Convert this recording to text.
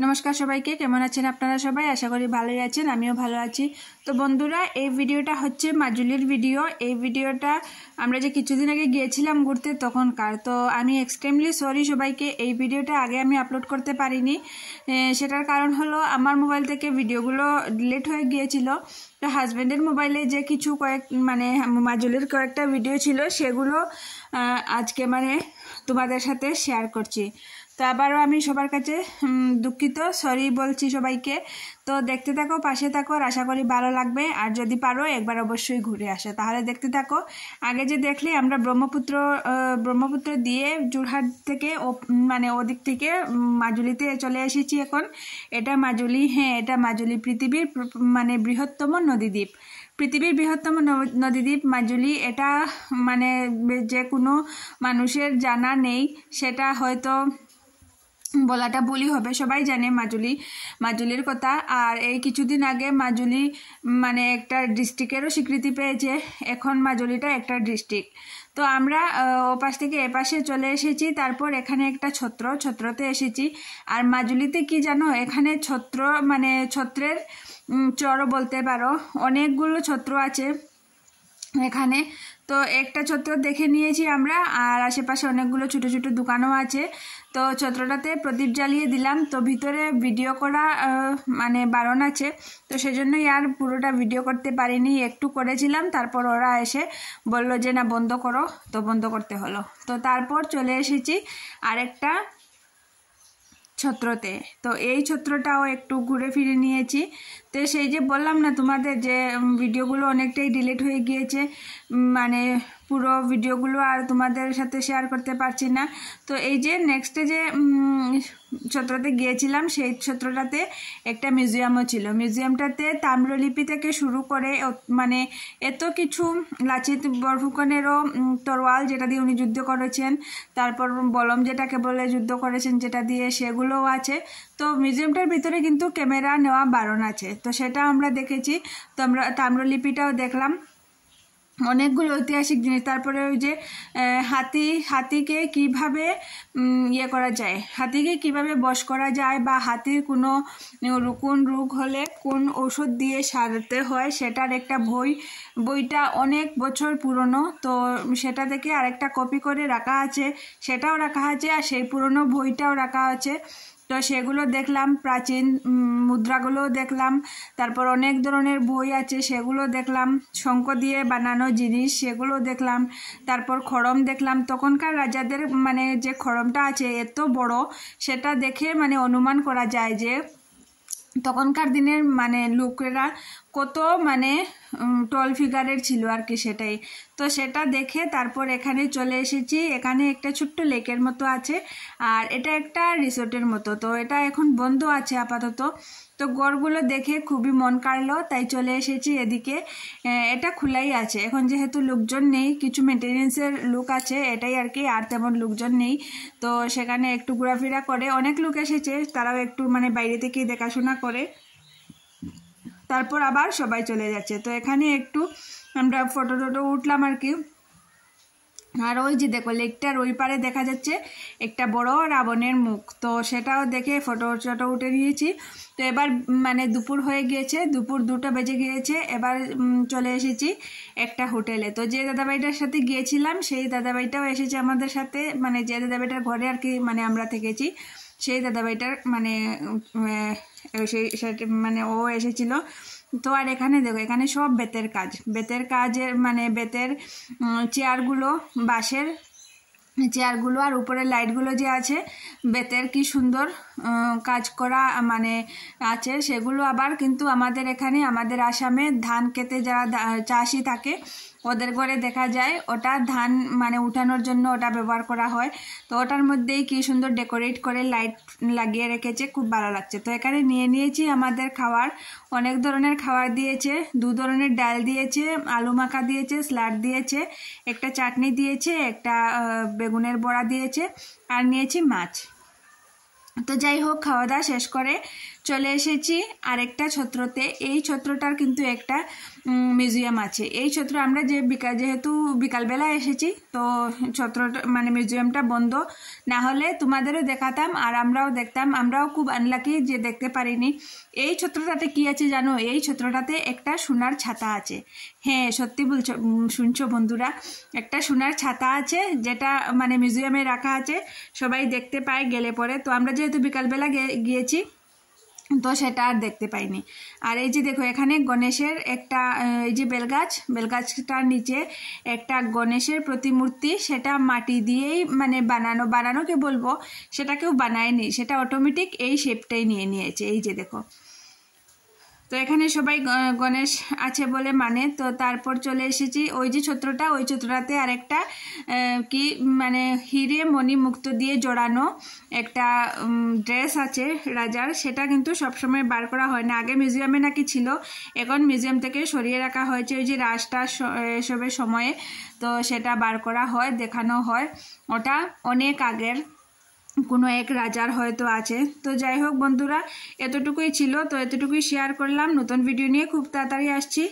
नमस्कार सबाइके केमन आছেন আপনারা সবাই आशा करी ভালোই আছেন আমিও ভালো আছি। তো বন্ধুরা এই ভিডিওটা হচ্ছে মাজুলির ভিডিও। এই ভিডিওটা আমরা যে কিছুদিন আগে গিয়েছিলাম ঘুরতে তখনকার। তো আমি এক্সট্রিমলি সরি সবাইকে, এই ভিডিওটা আগে আমি আপলোড করতে পারিনি। সেটার কারণ হলো আমার মোবাইল থেকে ভিডিওগুলো ডিলিট হয়ে গিয়েছিল। তো হাজব্যান্ডের মোবাইলে যে কিছু মাজুলির কয়েকটা ভিডিও ছিল সেগুলো আজকে তোমাদের সাথে শেয়ার করছি। তো আবারও আমি সবার কাছে দুঃখিত, সরি বলছি সবাইকে। তো দেখতে থাকো, পাশে থাকো, আর আশা করি ভালো লাগবে। আর যদি পারো একবার অবশ্যই ঘুরে আসো, তাহলে দেখতে থাকো। আগে যে দেখলে আমরা ব্রহ্মপুত্র দিয়ে যোরহাট থেকে ওদিক থেকে মাজুলিতে চলে এসেছি এখন। এটা মাজুলি, হ্যাঁ এটা মাজুলি, পৃথিবীর বৃহত্তম নদীদ্বীপ। পৃথিবীর বৃহত্তম নদীদ্বীপ মাজুলি। এটা যে কোনো মানুষের জানা নেই, সেটা হয়তো বলাটা ভুলই হবে, সবাই জানে মাজুলির কথা। আর এই কিছুদিন আগে মাজুলি একটা ডিস্ট্রিক্টেরও স্বীকৃতি পেয়েছে, এখন মাজুলিটা একটা ডিস্ট্রিক্ট। তো আমরা ওপাশ থেকে এপাশে চলে এসেছি, তারপর এখানে একটা ছত্রতে এসেছি। আর মাজুলিতে কি জানো, এখানে ছত্রের চরও বলতে পারো, অনেকগুলো ছত্র আছে এখানে। তো একটা ছত্র দেখে নিয়েছি আমরা, আর আশেপাশে অনেকগুলো ছোট ছোট দোকানও আছে। তো ছত্রটাতে প্রদীপ জ্বালিয়ে দিলাম। তো ভিতরে ভিডিও করা বারণ আছে, তো সেজন্যই আর পুরোটা ভিডিও করতে পারিনি, একটু করেছিলাম। তারপর ওরা এসে বললো যে না বন্ধ করো, তো বন্ধ করতে হলো। তো তারপর চলে এসেছি আরেকটা ছত্রতে। তো এই ছত্রটাও একটু ঘুরে ফিরে নিয়েছি। তো সেই যে বললাম না তোমাদের যে ভিডিওগুলো অনেকটাই ডিলিট হয়ে গিয়েছে, পুরো ভিডিওগুলো আর তোমাদের সাথে শেয়ার করতে পারছি না। তো এই যে নেক্সটে যে ছত্রতে গিয়েছিলাম, সেই ছত্রটাতে একটা মিউজিয়ামও ছিল। মিউজিয়ামটাতে তাম্রলিপি থেকে শুরু করে এত কিছু, লাচিত বরফুকনেরও তরোয়াল যেটা দিয়ে উনি যুদ্ধ করেছেন, তারপর বলম যেটাকে বলে যুদ্ধ করেছেন যেটা দিয়ে, সেগুলোও আছে। তো মিউজিয়ামটার ভিতরে কিন্তু ক্যামেরা নেওয়া বারণ আছে, তো সেটা আমরা দেখেছি। তো আমরা তাম্রলিপিটাও দেখলাম, অনেকগুলো ঐতিহাসিক জিনিস। তারপরে ওই যে হাতিকে কিভাবে করা যায়, হাতিকে কিভাবে বশ করা যায়, বা হাতির কোন রোগ হলে কোন ঔষধ দিয়ে সারতে হয়, সেটার একটা বইটা অনেক বছর পুরনো। তো সেটা থেকে আরেকটা কপি করে রাখা আছে, সেটাও রাখা আছে, আর সেই পুরনো বইটাও রাখা আছে। তো সেগুলো দেখলাম, প্রাচীন মুদ্রাগুলোও দেখলাম। তারপর অনেক ধরনের বই আছে, সেগুলো দেখলাম। শঙ্খ দিয়ে বানানো জিনিস, সেগুলো দেখলাম। তারপর খড়ম দেখলাম, তখনকার রাজাদের যে খড়মটা আছে এত বড়, সেটা দেখে অনুমান করা যায় যে তখনকার দিনের লোকেরা কত টল ফিগারের ছিল আর কি, সেটাই। তো সেটা দেখে তারপর এখানে চলে এসেছি। এখানে একটা ছোট্ট লেকের মতো আছে, আর এটা একটা রিসোর্টের মতো। তো এটা এখন বন্ধ আছে আপাতত। তো গড়গুলো দেখে খুবই মন কাড়লো, তাই চলে এসেছি এদিকে। এটা খোলাই আছে এখন, যেহেতু লোকজন নেই, কিছু মেনটেনেন্সের লোক আছে এটাই আর কি, আর তেমন লোকজন নেই। তো সেখানে একটু ঘোরাফেরা করে, অনেক লোক এসেছে, তারাও একটু বাইরে থেকেই দেখাশোনা করে, তারপর আবার সবাই চলে যাচ্ছে। তো এখানে একটু আমরা ফটো উঠলাম আর কি। আর ওই যে দেখো লেকটার ওই পারে দেখা যাচ্ছে একটা বড় রাবণের মুখ, তো সেটাও দেখে ফটো উঠে নিয়েছি। তো এবার দুপুর হয়ে গিয়েছে, দুপুর 2টা বেজে গিয়েছে। এবার চলে এসেছি একটা হোটেলে। তো যে দাদাভাইটার সাথে গিয়েছিলাম, সেই দাদাভাইটাও এসেছে আমাদের সাথে, যে দাদাভাইটার ঘরে আর কি আমরা থেকেছি, সেই দাদাভাইটার ও এসেছিল। তো আর এখানে দেখো, এখানে সব বেতের কাজের বেতের চেয়ারগুলো, বাঁশের চেয়ারগুলো, আর উপরে লাইটগুলো যে আছে বেতের, কি সুন্দর কাজ করা আছে সেগুলো। আবার কিন্তু আমাদের এখানে, আমাদের আসামে ধান খেতে যারা চাষি থাকে ওদের ঘরে দেখা যায়, ওটা ধান উঠানোর জন্য ওটা ব্যবহার করা হয়। তো ওটার মধ্যেই কি সুন্দর ডেকোরেট করে লাইট লাগিয়ে রেখেছে, খুব ভালো লাগছে। তো এখানে নিয়েছি আমাদের খাবার, অনেক ধরনের খাবার দিয়েছে, 2 ধরনের ডাল দিয়েছে, আলু মাখা দিয়েছে, স্যালাড দিয়েছে, একটা চাটনি দিয়েছে, একটা বেগুনের বড়া দিয়েছে, আর নিয়েছি মাছ। তো যাই হোক, খাওয়া দাওয়া শেষ করে চলে এসেছি আরেকটা ছত্রতে। এই ছত্রটার কিন্তু একটা মিউজিয়াম আছে। এই ছত্র আমরা যেহেতু বিকালবেলা এসেছি, তো ছত্রটা মানে মিউজিয়ামটা বন্ধ, না হলে তোমাদেরও দেখাতাম আর আমরাও দেখতাম। আমরাও খুব আনলাকি যে দেখতে পারিনি। এই ছত্রটাতে কি আছে জানো? এই ছত্রটাতে একটা সোনার ছাতা আছে। হ্যাঁ, সত্যি বলছো, শুনছো বন্ধুরা, একটা সোনার ছাতা আছে, যেটা মানে মিউজিয়ামে রাখা আছে, সবাই দেখতে পায় গেলে পরে। তো আমরা যেহেতু বিকালবেলা গিয়েছি, তো সেটা আর দেখতে পাইনি। আর এই যে দেখো, এখানে গণেশের একটা এই যে বেলগাছটার নিচে একটা গণেশের প্রতিমূর্তি, সেটা মাটি দিয়েই মানে বানানো কে বলবো, সেটা কেউ বানায়নি, সেটা অটোমেটিক এই শেপটাই নিয়ে নিয়েছে। এই যে দেখো, তো এখানে সবাই গণেশ আছে বলে মানে। তো তারপর চলে এসেছি ওই যে ছত্রটা, ওই ছত্রটাতে আরেকটা কি মানে হিরে মণি মুক্ত দিয়ে জড়ানো একটা ড্রেস আছে রাজার। সেটা কিন্তু সবসময় বার করা হয় না, আগে মিউজিয়ামে নাকি ছিল, এখন মিউজিয়াম থেকে সরিয়ে রাখা হয়েছে ওই যে রাজটা এসবের সময়ে। তো সেটা বার করা হয়, দেখানো হয়। ওটা অনেক আগের কোনো এক রাজার হয়তো আছে। তো যাই হোক বন্ধুরা, এতটুকুই ছিল, তো এতটুকুই শেয়ার করলাম। নতুন ভিডিও নিয়ে খুব তাড়াতাড়ি আসছি।